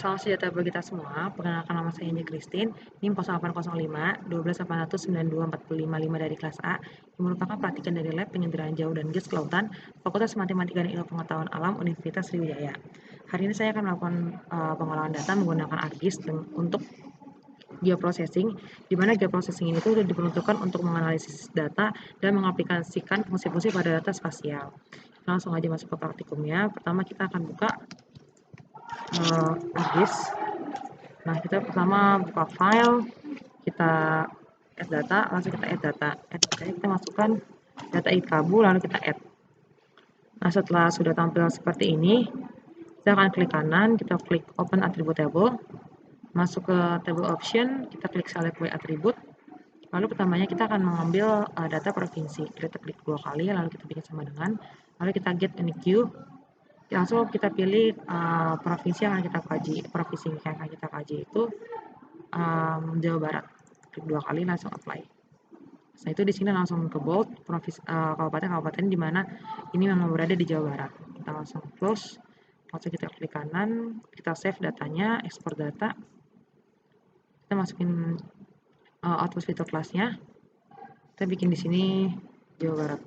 Salam sejahtera bagi kita semua. Perkenalkan nama saya Inja Christine, NIM 0805 1289245 dari kelas A, yang merupakan praktikan dari Lab Penyanderaan Jauh dan Gas Kelautan, Fakultas Matematika dan Ilmu Pengetahuan Alam, Universitas Sriwijaya. Hari ini saya akan melakukan pengolahan data menggunakan ArcGIS untuk geoprocessing, di mana geoprocessing ini tuh diperuntukkan untuk menganalisis data dan mengaplikasikan fungsi-fungsi pada data spasial. Langsung aja masuk ke praktikumnya. Pertama kita akan buka ArcGIS. Nah, kita pertama buka file, kita add data, langsung kita add data. Kita masukkan data ikabu, lalu kita add. Nah, setelah sudah tampil seperti ini, kita akan klik kanan, kita klik open attribute table, masuk ke table option, kita klik select by attribute. Lalu pertamanya kita akan mengambil data provinsi. Kita klik 2 kali, lalu kita bikin sama dengan, lalu kita get unique queue. Langsung kita pilih provinsi yang akan kita kaji. Provinsi yang akan kita kaji itu Jawa Barat. Klik 2 kali, langsung apply. Setelah itu di sini langsung ke bold kabupaten-kabupaten di mana ini memang berada di Jawa Barat. Kita langsung close, langsung kita klik kanan, kita save datanya, export data. Kita masukin output fitur kelasnya. Kita bikin di sini Jawa Barat.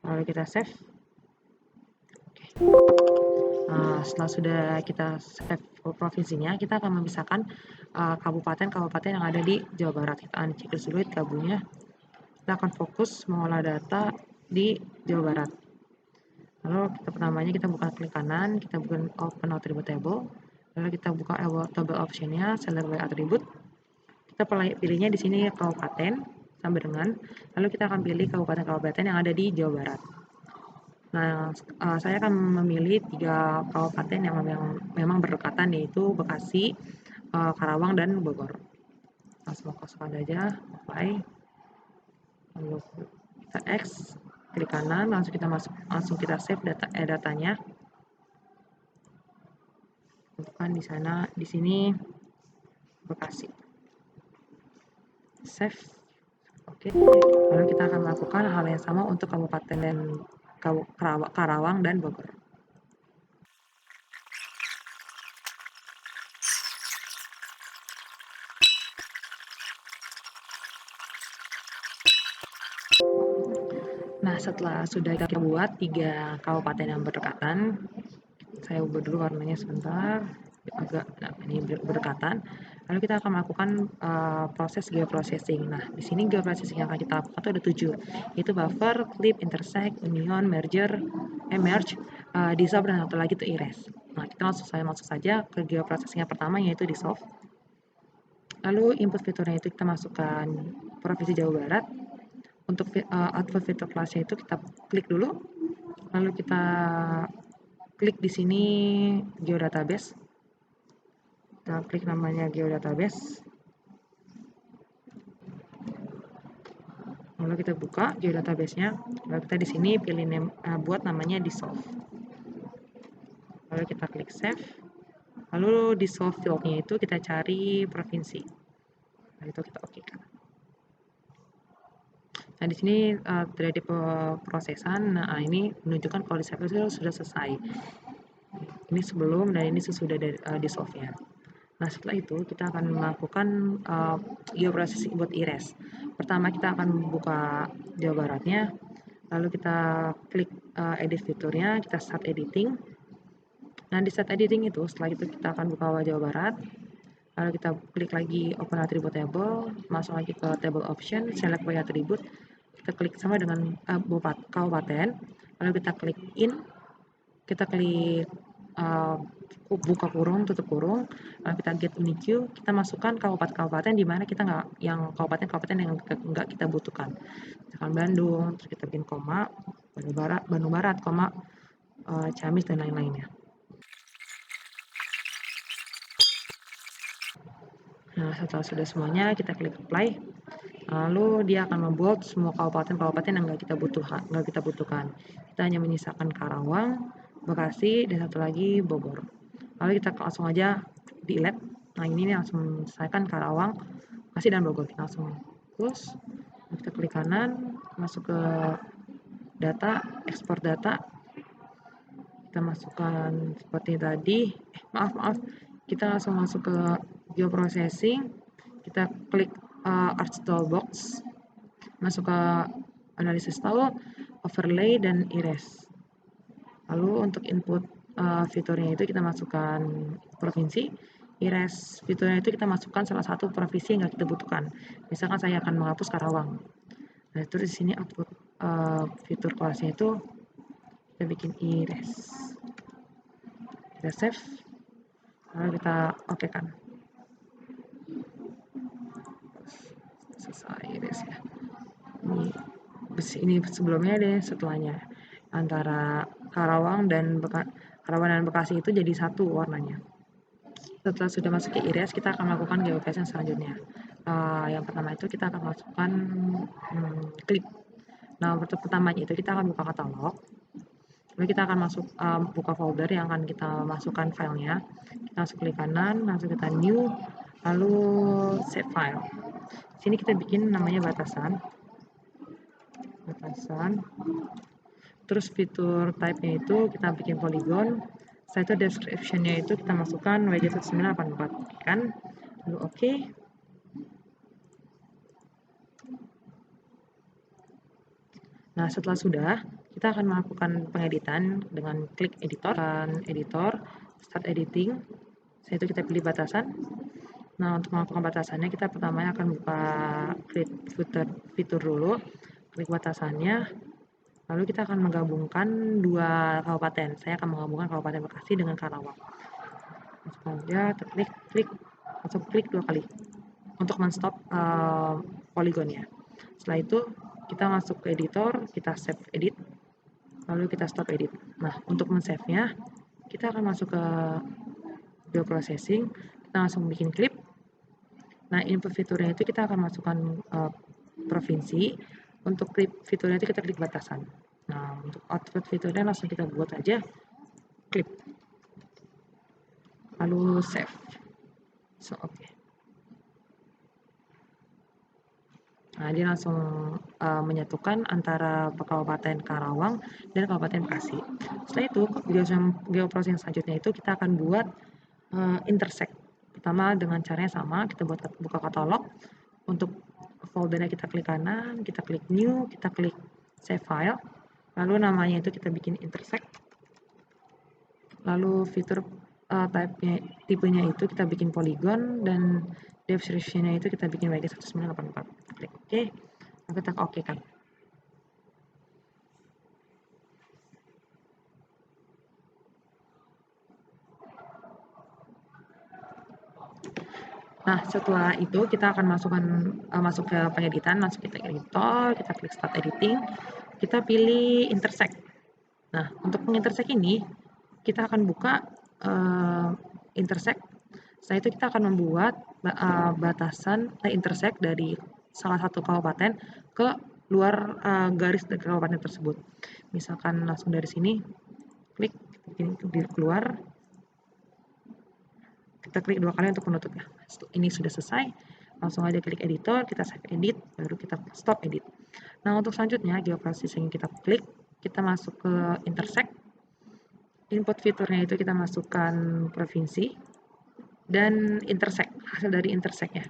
Lalu kita save. Setelah sudah kita save provinsinya, kita akan memisahkan kabupaten-kabupaten yang ada di Jawa Barat. Kita akan cek dulu kabunya. Kita akan fokus mengolah data di Jawa Barat. Lalu pertamanya kita buka klik kanan, kita buka open attribute table, lalu kita buka table optionnya, select by attribute. Kita pilihnya di sini kabupaten sampai dengan, lalu kita akan pilih kabupaten-kabupaten yang ada di Jawa Barat. Nah, saya akan memilih 3 kabupaten yang memang berdekatan, yaitu Bekasi, Karawang, dan Bogor. Langsung masukkan aja, apply. Lalu kita X, klik kanan, langsung kita save datanya. Tentukan di sana, di sini Bekasi. Save. Oke. Lalu kita akan melakukan hal yang sama untuk kabupaten dan Karawang dan Bogor. Nah, setelah sudah kita buat 3 kabupaten yang berdekatan, saya ubah dulu warnanya sebentar, ini berdekatan. Lalu kita akan melakukan proses geoprocessing. Nah, di sini geoprocessing yang akan kita lakukan itu ada 7, yaitu buffer, clip, intersect, union, merge, dissolve, dan satu lagi itu erase. Nah, kita langsung saja ke geoprocessing yang pertama, yaitu dissolve. Lalu input fiturnya itu kita masukkan provinsi Jawa Barat. Untuk output fitur kelasnya itu kita klik dulu, lalu kita klik di sini geodatabase. Kita klik namanya geodatabase. Lalu kita buka geodatabase-nya. Lalu kita di sini pilih buat namanya dissolve. Lalu kita klik save. Lalu dissolve field-nya itu kita cari provinsi. Nah, itu kita oke-kan. Nah, di sini terjadi prosesan. Nah, ini menunjukkan kalau dissolve itu sudah selesai. Ini sebelum dan ini sesudah dari dissolve-nya. Nah, setelah itu kita akan melakukan geoprocessing buat erase. Pertama kita akan buka Jawa Baratnya, lalu kita klik edit fiturnya, kita start editing. Nah, di start editing itu, setelah itu kita akan buka Jawa Barat, lalu kita klik lagi open attribute table, masuk lagi ke table option, select by attribute, kita klik sama dengan kabupaten, lalu kita klik in, kita klik buka kurung, tutup kurung, kita get unique queue, kita masukkan kabupaten-kabupaten di mana kita kabupaten-kabupaten yang nggak kita butuhkan. Misalkan Bandung, terus kita bikin koma, Bandung Barat, koma, Ciamis, dan lain-lainnya. Nah, setelah sudah semuanya, kita klik apply. Lalu dia akan membuat semua kabupaten-kabupaten yang nggak kita butuhkan. Kita hanya menyisakan Karawang, Bekasi, dan satu lagi Bogor. Lalu kita langsung aja delete. Nah, ini langsung selesaikan Karawang, Bekasi, dan Bogor. Kita langsung close. Kita klik kanan, masuk ke data, export data. kita masukkan seperti tadi. Maaf, kita langsung masuk ke geoprocessing, kita klik arch toolbox, masuk ke analisis tahu, overlay, dan erase. Lalu untuk input fiturnya itu kita masukkan provinsi, erase fiturnya itu kita masukkan salah satu provinsi yang nggak kita butuhkan. Misalkan saya akan menghapus Karawang. Nah, terus di sini output fitur kelasnya itu kita bikin erase. Kita save, lalu kita oke kan. Selesai erase ya. Ini sebelumnya deh, setelahnya antara Karawang dan Bekasi itu jadi satu warnanya. Setelah sudah masuk ke erase, kita akan melakukan geocaching selanjutnya. Yang pertama itu kita akan masukkan klik. Nah, untuk pertamanya itu kita akan buka katalog. Lalu kita akan masuk buka folder yang akan kita masukkan filenya. Kita masuk klik kanan, langsung kita new, lalu save file. Sini kita bikin namanya batasan. Terus fitur type-nya itu kita bikin polygon. Setelah itu description-nya itu kita masukkan WJ1984 kan, lalu oke. Nah, setelah sudah, kita akan melakukan pengeditan dengan klik editor, start editing. Setelah itu kita pilih batasan. Nah, untuk melakukan batasannya kita pertamanya akan buka create fitur dulu, klik batasannya, lalu kita akan menggabungkan dua kabupaten. Saya akan menggabungkan Kabupaten Bekasi dengan Karawang. Langsung aja langsung klik 2 kali untuk men-stop poligonnya. Setelah itu kita masuk ke editor, kita save edit, lalu kita stop edit. Nah, untuk men-save-nya kita akan masuk ke geoprocessing, kita langsung bikin clip. Nah, input fiturnya itu kita akan masukkan provinsi. Untuk clip fiturnya itu kita klik batasan. Nah, untuk output fiturnya langsung kita buat aja clip, lalu save. Oke. Nah, dia langsung menyatukan antara Kabupaten Karawang dan Kabupaten Bekasi. Setelah itu, geoprocessing selanjutnya itu kita akan buat intersect. Pertama dengan caranya sama, kita buka katalog. Untuk foldernya kita klik kanan, kita klik new, kita klik save file. Lalu namanya itu kita bikin intersect. Lalu fitur tipenya itu kita bikin polygon, dan description-nya itu kita bikin WG1984. Klik OK, lalu kita oke kan. Nah, setelah itu kita akan masuk ke pengeditan, masuk ke editor, kita klik start editing, kita pilih intersect. Nah, untuk mengintersect ini kita akan buka intersect. Setelah itu kita akan membuat batasan intersect dari salah satu kabupaten ke luar garis dari kabupaten tersebut. Misalkan langsung dari sini, klik keluar, kita klik 2 kali untuk menutupnya. Ini sudah selesai, langsung aja klik editor, kita save edit, baru kita stop edit. Nah, untuk selanjutnya geoprocessing kita klik, kita masuk ke intersect. Input fiturnya itu kita masukkan provinsi dan intersect, hasil dari intersectnya.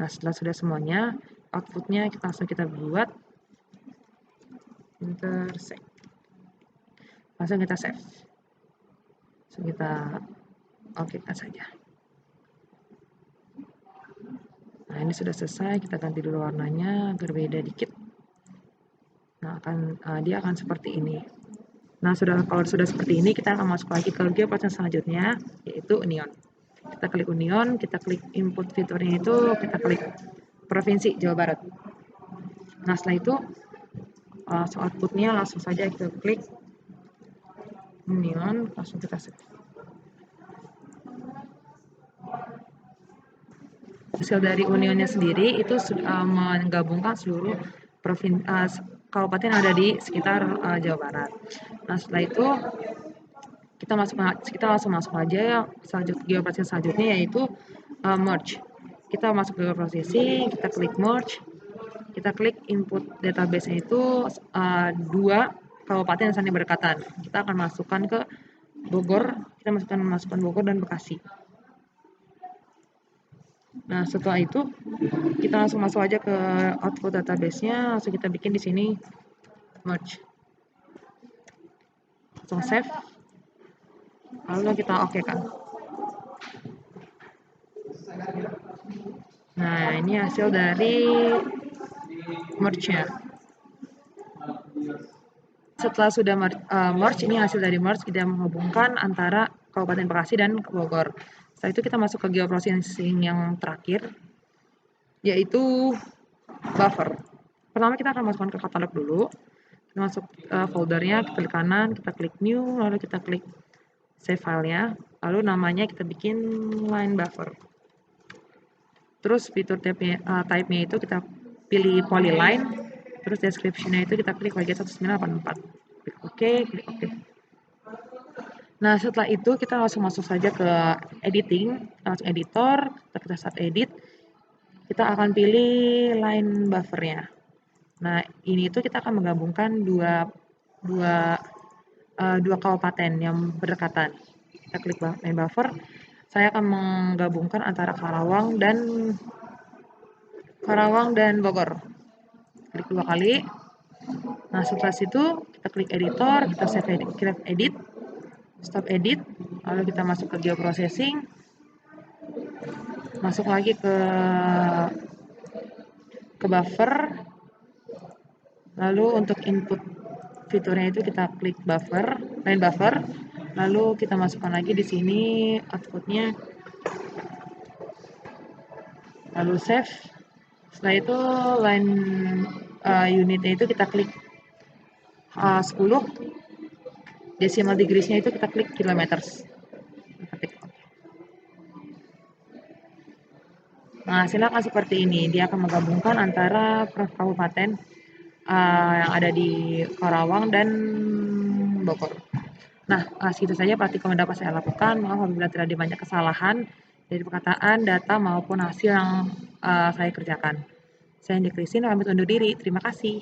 Nah, setelah sudah semuanya, outputnya langsung kita buat intersect. Langsung kita save. Langsung kita oke kan saja. Nah, ini sudah selesai, kita ganti dulu warnanya agar beda dikit. Nah, dia akan seperti ini. Nah, kalau sudah seperti ini, kita akan masuk lagi ke geoprocessing selanjutnya, yaitu Union. Kita klik Union, kita klik input fiturnya itu, kita klik Provinsi Jawa Barat. Nah, setelah itu outputnya langsung saja kita klik Union, langsung kita save. Hasil dari unionnya sendiri itu menggabungkan seluruh kabupaten yang ada di sekitar Jawa Barat. Nah, setelah itu kita langsung masuk aja geoprocessing selanjutnya, yaitu merge. Kita masuk ke geoprocessing, kita klik merge, kita klik input database-nya itu 2 kabupaten yang saling berdekatan. Kita akan masukkan ke Bogor, kita masukkan Bogor dan Bekasi. Nah, setelah itu kita langsung masuk aja ke output database-nya, langsung kita bikin di sini merge. Langsung save. Lalu kita oke kan. Nah, ini hasil dari merge-nya. Setelah sudah merge, ini hasil dari merge, kita menghubungkan antara Kabupaten Bekasi dan Bogor. Setelah itu kita masuk ke geoprocessing yang terakhir, yaitu buffer. Pertama kita akan masukkan ke katalog dulu. Kita masuk foldernya, kita klik kanan, kita klik new, lalu kita klik save filenya, lalu namanya kita bikin line buffer. Terus fitur type-nya itu kita pilih polyline, terus description-nya itu kita klik bagian 1984. Klik OK, klik OK. Nah, setelah itu kita langsung masuk saja ke editing, langsung editor, kita start edit. Kita akan pilih line buffer-nya. Nah, ini itu kita akan menggabungkan dua kabupaten yang berdekatan. Kita klik line buffer. Saya akan menggabungkan antara Karawang dan Bogor. Klik 2 kali. Nah, setelah situ kita klik editor, kita save edit, klik edit, stop edit, lalu kita masuk ke geoprocessing, masuk lagi ke buffer, lalu untuk input fiturnya itu kita klik line buffer, lalu kita masukkan lagi di sini outputnya, lalu save. Setelah itu line unitnya itu kita klik 10, decimal degrees-nya itu kita klik kilometers. Nah, hasilnya akan seperti ini. Dia akan menggabungkan antara kabupaten yang ada di Karawang dan Bogor. Nah, segitu saja praktikum yang dapat saya lakukan. Maaf apabila terjadi banyak kesalahan dari perkataan, data, maupun hasil yang saya kerjakan. Saya Indi Christine, pamit undur diri. Terima kasih.